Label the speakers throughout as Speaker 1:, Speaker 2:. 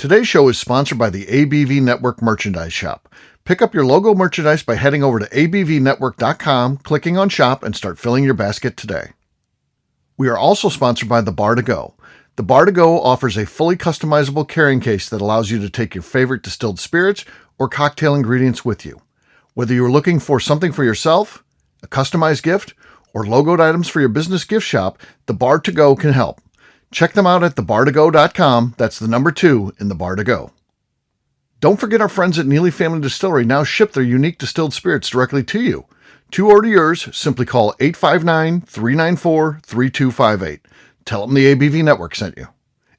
Speaker 1: Today's show is sponsored by the ABV Network Merchandise Shop. Pick up your logo merchandise by heading over to abvnetwork.com, clicking on Shop, and start filling your basket today. We are also sponsored by the Bar to Go. The Bar to Go offers a fully customizable carrying case that allows you to take your favorite distilled spirits or cocktail ingredients with you. Whether you're looking for something for yourself, a customized gift, or logoed items for your business gift shop, the Bar to Go can help. Check them out at thebar2go.com. That's the number 2 in the Bar to Go. Don't forget our friends at Neely Family Distillery now ship their unique distilled spirits directly to you. To order yours, simply call 859-394-3258. Tell them the ABV Network sent you.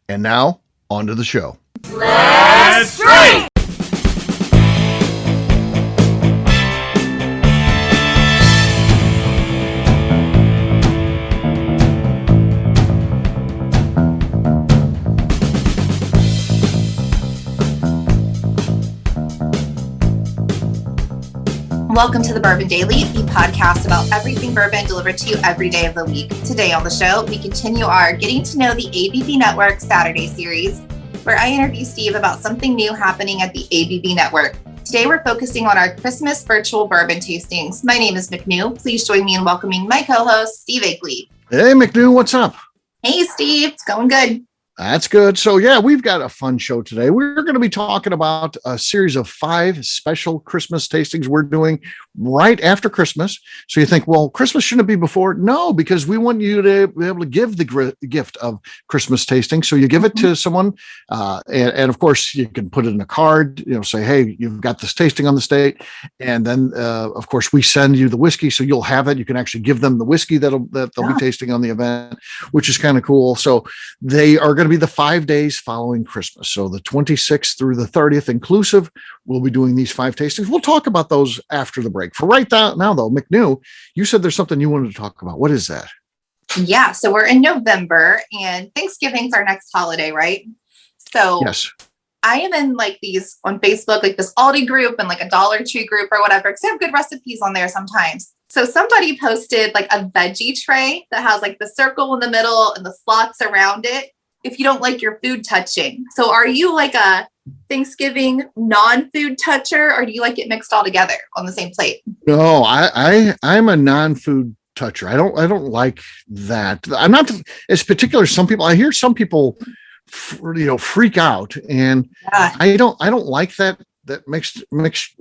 Speaker 1: And now, on to the show.
Speaker 2: Let's drink!
Speaker 3: Welcome to the Bourbon Daily, the podcast about everything bourbon delivered to you every day of the week. Today on the show, we continue our Getting to Know the ABV Network Saturday series, where I interview Steve about something new happening at the ABV Network. Today, we're focusing on our Christmas virtual bourbon tastings. My name is McNew. Please join me in welcoming my co-host, Steve Agley.
Speaker 1: Hey, McNew, what's up?
Speaker 3: Hey, Steve. It's going good.
Speaker 1: That's good. So, yeah, we've got a fun show today. We're going to be talking about a series of 5 special Christmas tastings we're doing right after Christmas. So you think, well, Christmas shouldn't be before? No, because we want you to be able to give the gift of Christmas tasting. So you give it to someone, and of course, you can put it in a card, say, hey, you've got this tasting on the state. And then, of course, we send you the whiskey, so you'll have it. You can actually give them the whiskey that they'll be tasting on the event, which is kind of cool. So they are going to be the 5 days following Christmas. So the 26th through the 30th inclusive, we'll be doing these 5 tastings. We'll talk about those after the break. For right now, though, McNew, you said there's something you wanted to talk about. What is that?
Speaker 3: Yeah, so we're in November and Thanksgiving's our next holiday, right? So
Speaker 1: yes.
Speaker 3: I am in these on Facebook, like this Aldi group and like a Dollar Tree group or whatever, because they have good recipes on there sometimes. So somebody posted like a veggie tray that has like the circle in the middle and the slots around it if you don't like your food touching. So are you like a Thanksgiving non-food toucher, or do you like it mixed all together on the same plate?
Speaker 1: No, I'm a non-food toucher. I don't like that. I'm not as particular as some people. I hear some people freak out, and yeah. I don't like that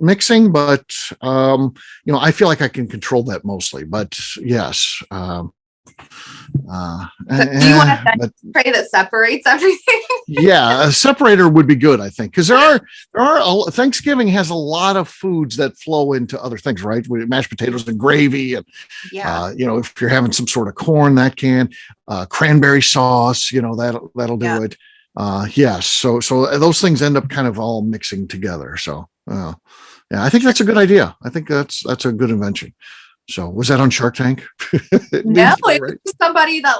Speaker 1: mixing, but I feel like I can control that mostly. But yes.
Speaker 3: So do you want a tray that separates everything?
Speaker 1: Yeah, a separator would be good, I think, because there are Thanksgiving has a lot of foods that flow into other things, right? With mashed potatoes and gravy, and if you're having some sort of corn, that can cranberry sauce, that'll do it. Yes, so those things end up kind of all mixing together. So yeah, I think that's a good idea. I think that's a good invention. So was that on Shark Tank?
Speaker 3: No, it was somebody that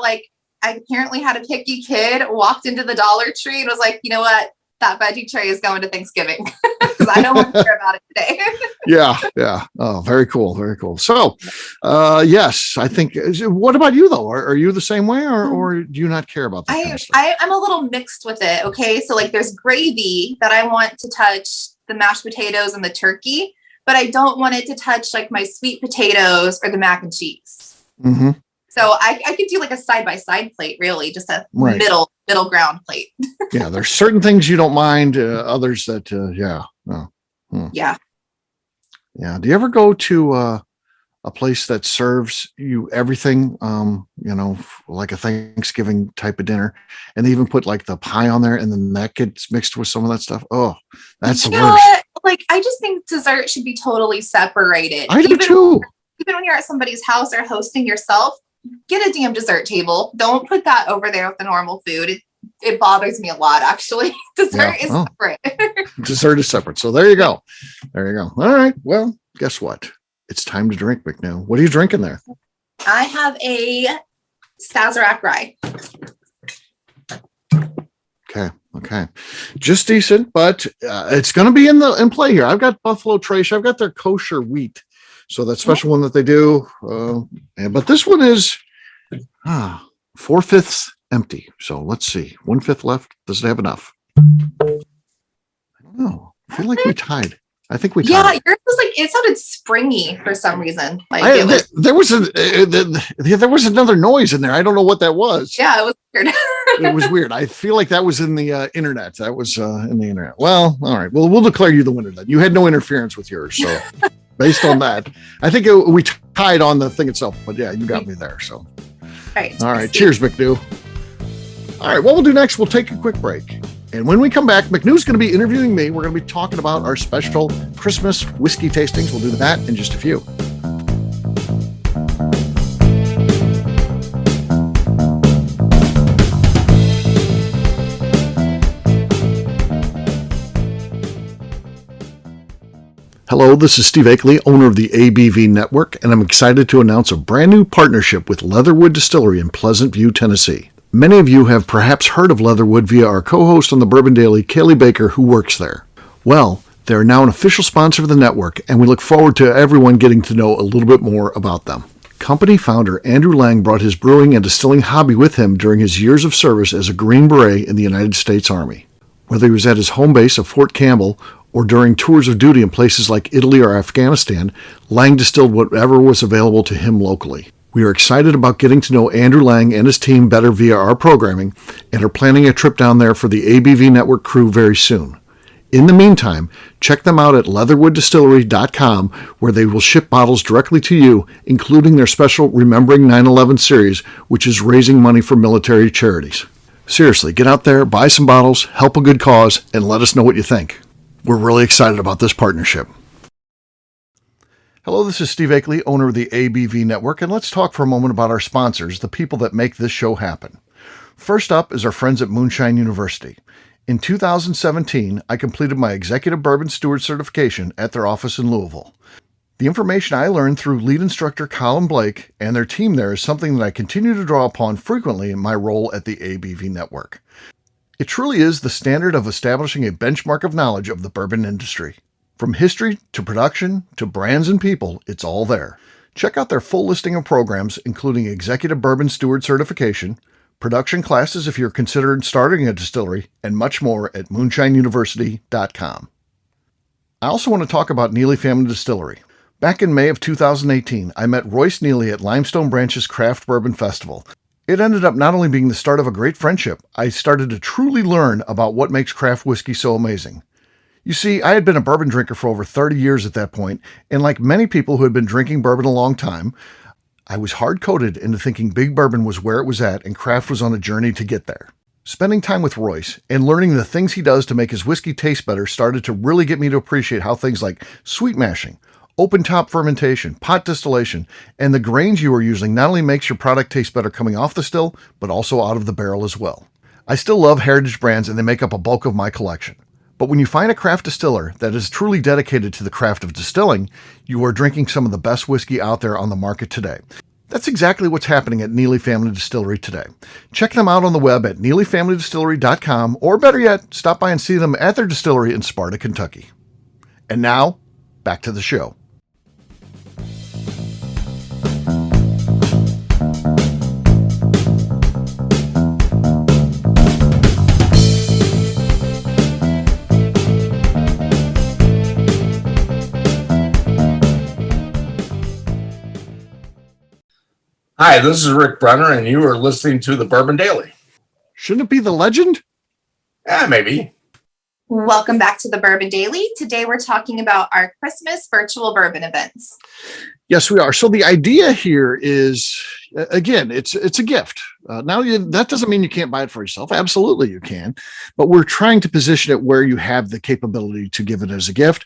Speaker 3: I apparently had a picky kid, walked into the Dollar Tree and was like, you know what? That veggie tray is going to Thanksgiving because I don't want to hear about it today.
Speaker 1: Yeah. Oh, very cool. Very cool. So, yes, I think, what about you though? Are you the same way or do you not care about that kind of stuff?
Speaker 3: I'm a little mixed with it. Okay. So there's gravy that I want to touch the mashed potatoes and the turkey, but I don't want it to touch my sweet potatoes or the mac and cheese.
Speaker 1: Mm-hmm.
Speaker 3: So I could do a side-by-side plate, really, just a middle ground plate.
Speaker 1: Yeah, there's certain things you don't mind, others that, yeah. Oh.
Speaker 3: Yeah.
Speaker 1: Yeah. Do you ever go to a place that serves you everything, like a Thanksgiving type of dinner, and they even put the pie on there, and then that gets mixed with some of that stuff? Oh, that's the worst.
Speaker 3: I just think dessert should be totally separated.
Speaker 1: I do too.
Speaker 3: Even when you're at somebody's house or hosting yourself, get a damn dessert table. Don't put that over there with the normal food. It bothers me a lot, actually. Dessert is separate.
Speaker 1: Dessert is separate. So there you go. All right. Well, guess what? It's time to drink, McNew. What are you drinking there?
Speaker 3: I have a Sazerac rye.
Speaker 1: Okay. Just decent, but it's going to be in play here. I've got Buffalo Trace. I've got their kosher wheat. So that special one that they do. But this one is 4/5 empty. So let's see. 1/5 left. Does it have enough? Oh, I feel like we tied. I think we
Speaker 3: Yeah,
Speaker 1: tied.
Speaker 3: yours was like, it sounded springy for some reason. Like
Speaker 1: There was another noise in there. I don't know what that was.
Speaker 3: Yeah, it was weird.
Speaker 1: It was weird. I feel like that was in the internet. That was in the internet. Well, all right. Well, we'll declare you the winner then. You had no interference with yours. So based on that, I think we tied on the thing itself. But yeah, you got me there. So
Speaker 3: Right.
Speaker 1: all right. Cheers, McNew. All right. What we'll do next, we'll take a quick break. And when we come back, McNew's going to be interviewing me. We're going to be talking about our special Christmas whiskey tastings. We'll do that in just a few. Hello, this is Steve Akeley, owner of the ABV Network, and I'm excited to announce a brand new partnership with Leatherwood Distillery in Pleasant View, Tennessee. Many of you have perhaps heard of Leatherwood via our co-host on the Bourbon Daily, Kaylee Baker, who works there. Well, they're now an official sponsor of the network, and we look forward to everyone getting to know a little bit more about them. Company founder Andrew Lang brought his brewing and distilling hobby with him during his years of service as a Green Beret in the United States Army. Whether he was at his home base of Fort Campbell or during tours of duty in places like Italy or Afghanistan, Lang distilled whatever was available to him locally. We are excited about getting to know Andrew Lang and his team better via our programming and are planning a trip down there for the ABV Network crew very soon. In the meantime, check them out at leatherwooddistillery.com, where they will ship bottles directly to you, including their special Remembering 9/11 series, which is raising money for military charities. Seriously, get out there, buy some bottles, help a good cause, and let us know what you think. We're really excited about this partnership. Hello, this is Steve Akeley, owner of the ABV Network, and let's talk for a moment about our sponsors, the people that make this show happen. First up is our friends at Moonshine University. In 2017, I completed my Executive Bourbon Steward certification at their office in Louisville. The information I learned through lead instructor Colin Blake and their team there is something that I continue to draw upon frequently in my role at the ABV Network. It truly is the standard of establishing a benchmark of knowledge of the bourbon industry. From history to production to brands and people, it's all there. Check out their full listing of programs, including Executive Bourbon Steward certification, production classes if you're considering starting a distillery, and much more at moonshineuniversity.com. I also want to talk about Neely Family Distillery. Back in May of 2018, I met Royce Neely at Limestone Branch's Craft Bourbon Festival. It ended up not only being the start of a great friendship, I started to truly learn about what makes craft whiskey so amazing. You see, I had been a bourbon drinker for over 30 years at that point, and like many people who had been drinking bourbon a long time, I was hard-coded into thinking big bourbon was where it was at and craft was on a journey to get there. Spending time with Royce and learning the things he does to make his whiskey taste better started to really get me to appreciate how things like sweet mashing, open top fermentation, pot distillation, and the grains you are using not only makes your product taste better coming off the still, but also out of the barrel as well. I still love heritage brands and they make up a bulk of my collection. But when you find a craft distiller that is truly dedicated to the craft of distilling, you are drinking some of the best whiskey out there on the market today. That's exactly what's happening at Neely Family Distillery today. Check them out on the web at neelyfamilydistillery.com, or better yet, stop by and see them at their distillery in Sparta, Kentucky. And now, back to the show.
Speaker 2: Hi, this is Rick Brenner, and you are listening to the Bourbon Daily.
Speaker 1: Shouldn't it be the legend?
Speaker 2: Maybe.
Speaker 3: Welcome back to the Bourbon Daily. Today we're talking about our Christmas virtual bourbon events.
Speaker 1: Yes, we are. So the idea here is, again, it's a gift. That doesn't mean you can't buy it for yourself. Absolutely you can. But we're trying to position it where you have the capability to give it as a gift.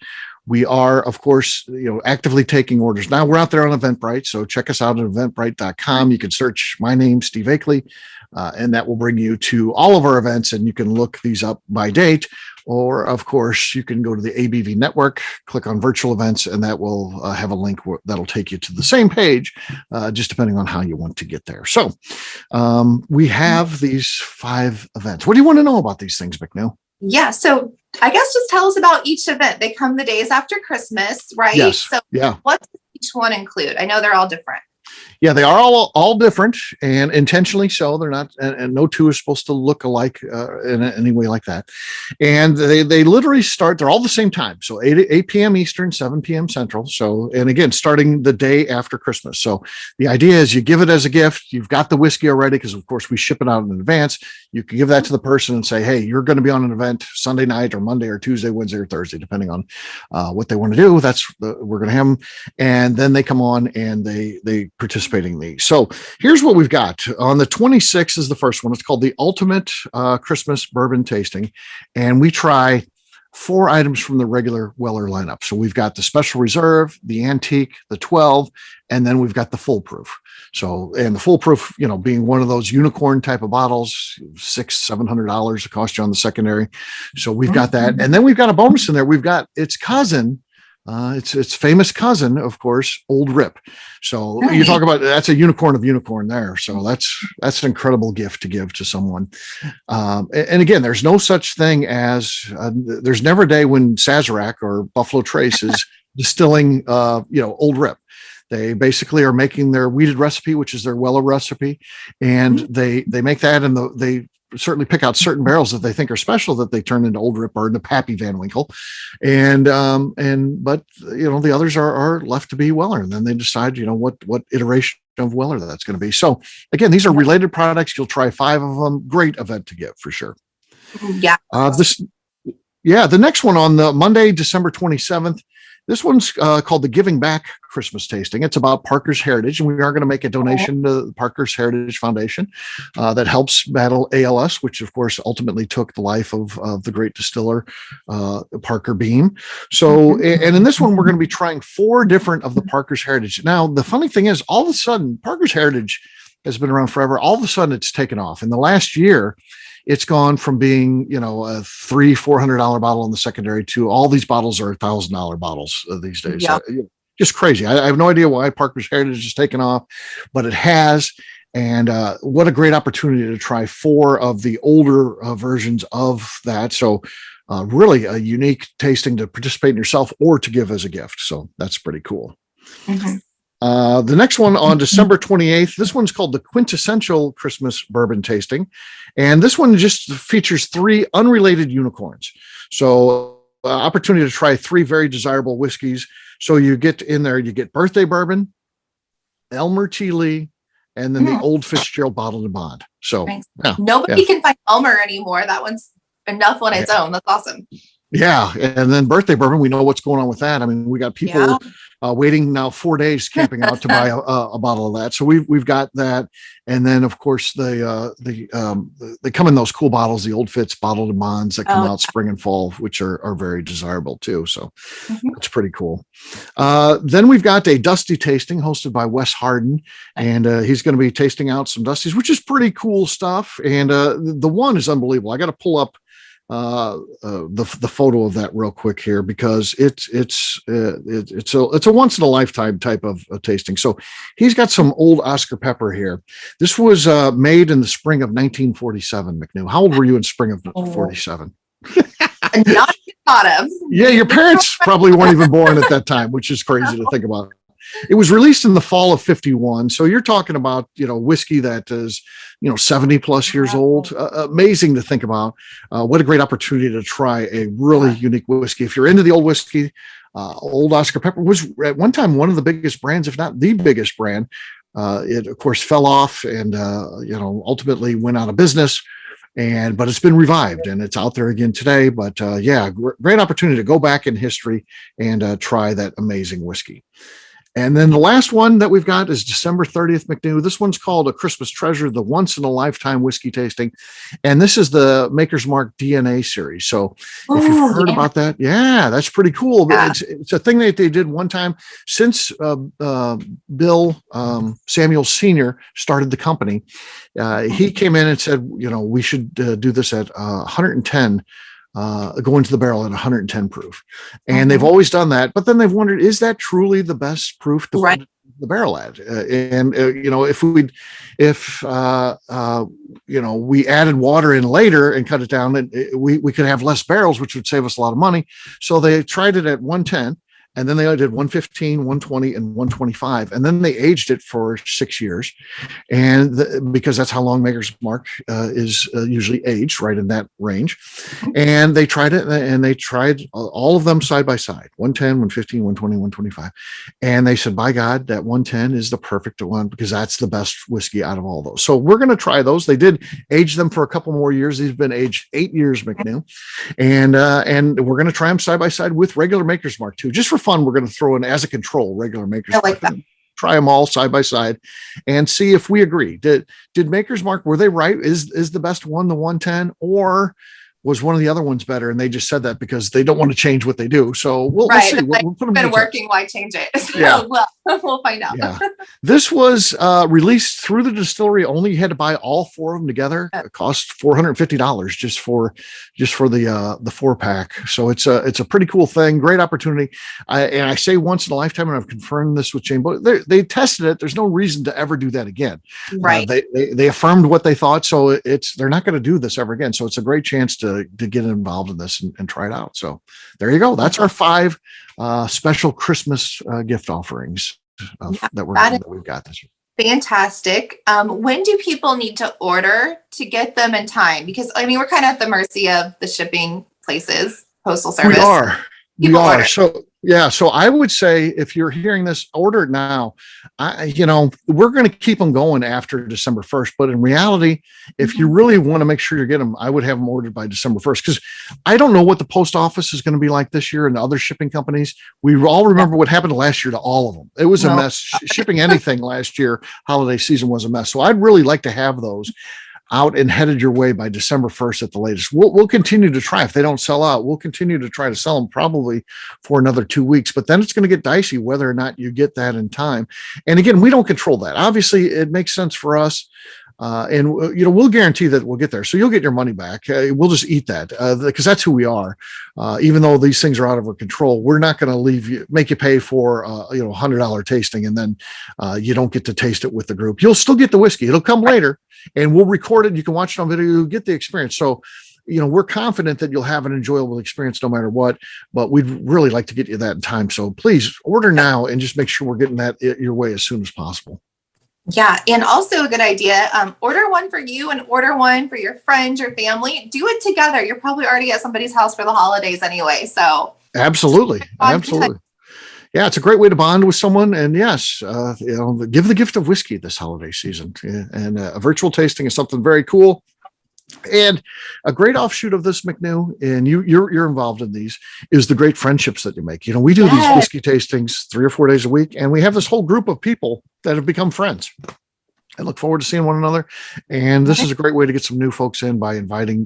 Speaker 1: We are, of course, actively taking orders. Now we're out there on Eventbrite, so check us out at eventbrite.com. You can search my name, Steve Akeley, and that will bring you to all of our events, and you can look these up by date. Or, of course, you can go to the ABV Network, click on virtual events, and that will have a link that'll take you to the same page, just depending on how you want to get there. So we have these 5 events. What do you want to know about these things, McNeil?
Speaker 3: Yeah, so I guess just tell us about each event. They come the days after Christmas, right?
Speaker 1: Yes.
Speaker 3: So
Speaker 1: yeah.
Speaker 3: what does each one include? I know they're all different.
Speaker 1: Yeah, they are all different and intentionally so. They're not, and no two is supposed to look alike in any way like that. And they literally start. They're all the same time. So 8 p.m. Eastern, 7 p.m. Central. So, and again, starting the day after Christmas. So the idea is you give it as a gift. You've got the whiskey already because, of course, we ship it out in advance. You can give that to the person and say, hey, you're going to be on an event Sunday night or Monday or Tuesday, Wednesday or Thursday, depending on what they want to do. We're going to have them, and then they come on and they participate in these. So here's what we've got. On the 26th is the first one. It's called the Ultimate Christmas Bourbon Tasting, and we try 4 items from the regular Weller lineup. So we've got the Special Reserve, the Antique, the 12, and then we've got the Full Proof. So, and the Full Proof, being one of those unicorn type of bottles, $600-700 it costs you on the secondary. So we've got that, and then we've got a bonus in there. We've got its cousin. Its famous cousin, of course, Old Rip. So you talk about, that's a unicorn of unicorn there. So that's an incredible gift to give to someone. And again, there's no such thing as there's never a day when Sazerac or Buffalo Trace is distilling, Old Rip. They basically are making their wheated recipe, which is their Weller recipe, and they make that, and they certainly pick out certain barrels that they think are special that they turn into Old Rip or into Pappy Van Winkle, but the others are left to be Weller, and then they decide what iteration of Weller that's going to be. So again, these are related products. You'll try 5 of them. Great event to give for sure.
Speaker 3: Yeah.
Speaker 1: The next one on the Monday, December 27th. This one's called the Giving Back Christmas Tasting. It's about Parker's Heritage, and we are going to make a donation to the Parker's Heritage Foundation that helps battle ALS, which, of course, ultimately took the life of the great distiller, Parker Beam. So, and in this one, we're going to be trying 4 different of the Parker's Heritage. Now, the funny thing is, all of a sudden, Parker's Heritage has been around forever. All of a sudden, it's taken off. In the last year, it's gone from being, a $300-400 bottle in the secondary to all these bottles are $1,000 bottles these days.
Speaker 3: Yep.
Speaker 1: Just crazy. I have no idea why Parker's Heritage has taken off, but it has. And what a great opportunity to try 4 of the older versions of that. So really a unique tasting to participate in yourself or to give as a gift. So that's pretty cool.
Speaker 3: Mm-hmm.
Speaker 1: The next one on December 28th, this one's called the Quintessential Christmas Bourbon Tasting. And this one just features 3 unrelated unicorns. So opportunity to try 3 very desirable whiskeys. So you get in there, you get birthday bourbon, Elmer T. Lee, and then the Old Fitzgerald Bottled in Bond. So
Speaker 3: nice. Nobody can find Elmer anymore. That one's enough on its own. That's awesome.
Speaker 1: Yeah. And then birthday bourbon, we know what's going on with that. I mean, we got people waiting now 4 days camping out to buy a bottle of that. So we've got that. And then of course they come in those cool bottles, the Old Fitz Bottled in Bonds that come out spring and fall, which are very desirable too. So it's pretty cool. Then we've got a Dusty tasting hosted by Wes Harden, and he's going to be tasting out some Dusties, which is pretty cool stuff. And the one is unbelievable. I got to pull up the photo of that real quick here because it's a once in a lifetime type of tasting. So he's got some old Oscar Pepper here. This was made in the spring of 1947. McNew, how old were you in spring of 47?
Speaker 3: Not thought of.
Speaker 1: Yeah, your parents probably weren't even born at that time, which is crazy to think about. It was released in the fall of 51. So you're talking about, whiskey that is, 70 plus years old. Amazing to think about. What a great opportunity to try a really unique whiskey. If you're into the old whiskey, Old Oscar Pepper was at one time one of the biggest brands, if not the biggest brand. It, of course, fell off and, ultimately went out of business. But it's been revived and it's out there again today. But great opportunity to go back in history and try that amazing whiskey. And then the last one that we've got is December 30th, McNew. This one's called A Christmas Treasure, the once in a lifetime whiskey tasting. And this is the Maker's Mark DNA series. So if you've heard about that, that's pretty cool. Yeah. It's a thing that they did one time since Bill Samuel Sr. started the company. He came in and said, we should do this at 110. Go into the barrel at 110 proof. And they've always done that. But then they've wondered, is that truly the best proof to put the barrel at? If we added water in later and cut it down, we could have less barrels, which would save us a lot of money. So they tried it at 110. And then they did 115, 120, and 125. And then they aged it for 6 years. And because that's how long Maker's Mark is usually aged, right in that range. And they tried it, and they tried all of them side by side, 110, 115, 120, 125. And they said, by God, that 110 is the perfect one because that's the best whiskey out of all those. So we're going to try those. They did age them for a couple more years. These have been aged 8 years, McNeil. And we're going to try them side by side with regular Maker's Mark too. Just for fun, we're going to throw in as a control regular Maker's Mark. Try them all side by side and see if we agree. Did Maker's Mark, were they right? Is the best one the 110, or was one of the other ones better? And they just said that because they don't want to change what they do. So we'll see. We'll put them
Speaker 3: been working. Why change it? So,
Speaker 1: yeah.
Speaker 3: We'll find out.
Speaker 1: Yeah. This was released through the distillery. Only you had to buy all 4 of them together. It cost $450 just for the 4-pack. So it's a pretty cool thing. Great opportunity. I say once in a lifetime, and I've confirmed this with Jane, but they tested it. There's no reason to ever do that again.
Speaker 3: Right.
Speaker 1: They affirmed what they thought. So they're not going to do this ever again. So it's a great chance to get involved in this and try it out. So there you go. That's our 5 special Christmas gift offerings that we've got this year.
Speaker 3: Fantastic. When do people need to order to get them in time? Because we're kind of at the mercy of the shipping places, postal service.
Speaker 1: We are. So I would say if you're hearing this, order it now. We're going to keep them going after December 1st. But in reality, if you really want to make sure you get them, I would have them ordered by December 1st, because I don't know what the post office is going to be like this year and the other shipping companies. We all remember what happened last year to all of them. It was a mess. Shipping anything last year, holiday season was a mess. So I'd really like to have those out and headed your way by December 1st at the latest. We'll continue to try. If they don't sell out, we'll continue to try to sell them probably for another 2 weeks, but then it's going to get dicey whether or not you get that in time. And again, we don't control that. Obviously it makes sense for us. And we'll guarantee that we'll get there. So you'll get your money back. We'll just eat that because that's who we are. Even though these things are out of our control, we're not going to make you pay for $100 tasting, and then you don't get to taste it with the group. You'll still get the whiskey. It'll come later, and we'll record it. You can watch it on video. You'll get the experience. So we're confident that you'll have an enjoyable experience no matter what, but we'd really like to get you that in time. So please order now and just make sure we're getting that your way as soon as possible.
Speaker 3: Yeah. And also a good idea. Order one for you and order one for your friends, your family. Do it together. You're probably already at somebody's house for the holidays anyway. So
Speaker 1: absolutely. Yeah, it's a great way to bond with someone. And yes, give the gift of whiskey this holiday season. And a virtual tasting is something very cool. And a great offshoot of this, McNew, and you're involved in these, is the great friendships that you make. We do these whiskey tastings 3 or 4 days a week, and we have this whole group of people that have become friends. I look forward to seeing one another. And this is a great way to get some new folks in by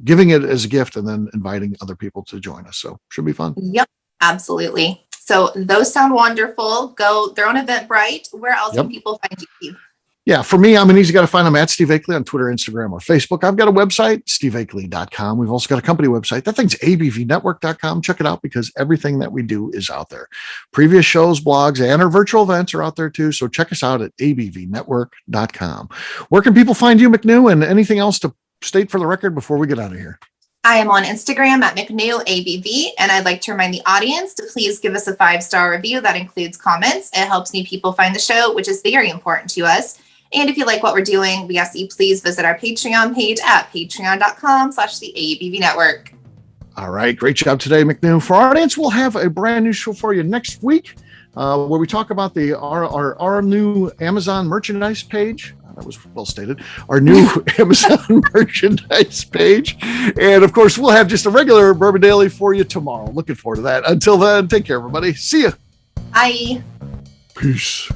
Speaker 1: giving it as a gift and then inviting other people to join us. So should be fun.
Speaker 3: Yep, absolutely. So those sound wonderful. They're on Eventbrite. Where else can people find you?
Speaker 1: Yeah, for me, I'm an easy guy to find. I'm at Steve Akeley on Twitter, Instagram, or Facebook. I've got a website, steveakeley.com. We've also got a company website. That thing's abvnetwork.com. Check it out because everything that we do is out there. Previous shows, blogs, and our virtual events are out there too. So check us out at abvnetwork.com. Where can people find you, McNew, and anything else to state for the record before we get out of here?
Speaker 3: I am on Instagram at McNew ABV, and I'd like to remind the audience to please give us a 5-star review. That includes comments. It helps new people find the show, which is very important to us. And if you like what we're doing, we ask that you please visit our Patreon page at patreon.com/the ABV Network.
Speaker 1: All right. Great job today, McNew. For our audience, we'll have a brand new show for you next week where we talk about our new Amazon merchandise page. That was well stated. Our new Amazon merchandise page. And of course, we'll have just a regular Bourbon Daily for you tomorrow. Looking forward to that. Until then, take care, everybody. See ya.
Speaker 3: Bye.
Speaker 1: Peace.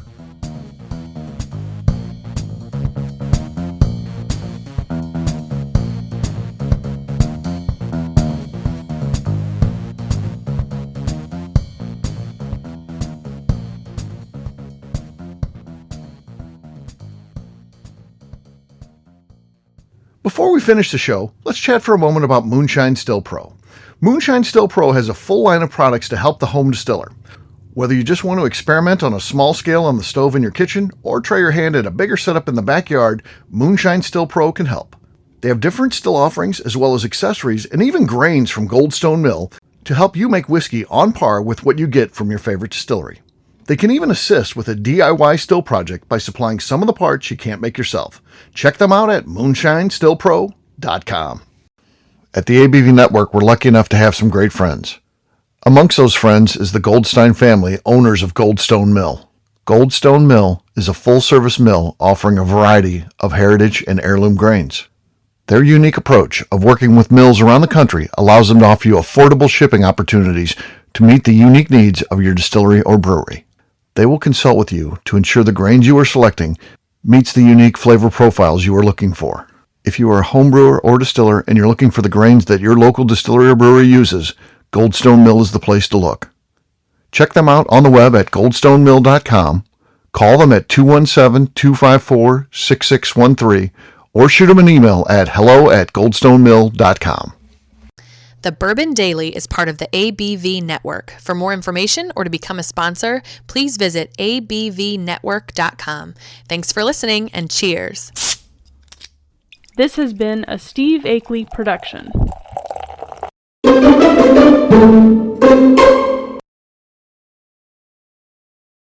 Speaker 1: Before we finish the show, let's chat for a moment about Moonshine Still Pro. Moonshine Still Pro has a full line of products to help the home distiller. Whether you just want to experiment on a small scale on the stove in your kitchen or try your hand at a bigger setup in the backyard, Moonshine Still Pro can help. They have different still offerings as well as accessories and even grains from Goldstone Mill, to help you make whiskey on par with what you get from your favorite distillery. They can even assist with a DIY still project by supplying some of the parts you can't make yourself. Check them out at moonshinestillpro.com. At the ABV Network, we're lucky enough to have some great friends. Amongst those friends is the Goldstein family, owners of Goldstone Mill. Goldstone Mill is a full-service mill offering a variety of heritage and heirloom grains. Their unique approach of working with mills around the country allows them to offer you affordable shipping opportunities to meet the unique needs of your distillery or brewery. They will consult with you to ensure the grains you are selecting meets the unique flavor profiles you are looking for. If you are a home brewer or distiller and you're looking for the grains that your local distillery or brewery uses, Goldstone Mill is the place to look. Check them out on the web at goldstonemill.com, call them at 217-254-6613, or shoot them an email at hello@goldstonemill.com.
Speaker 4: The Bourbon Daily is part of the ABV Network. For more information or to become a sponsor, please visit abvnetwork.com. Thanks for listening and cheers.
Speaker 5: This has been a Steve Akeley production.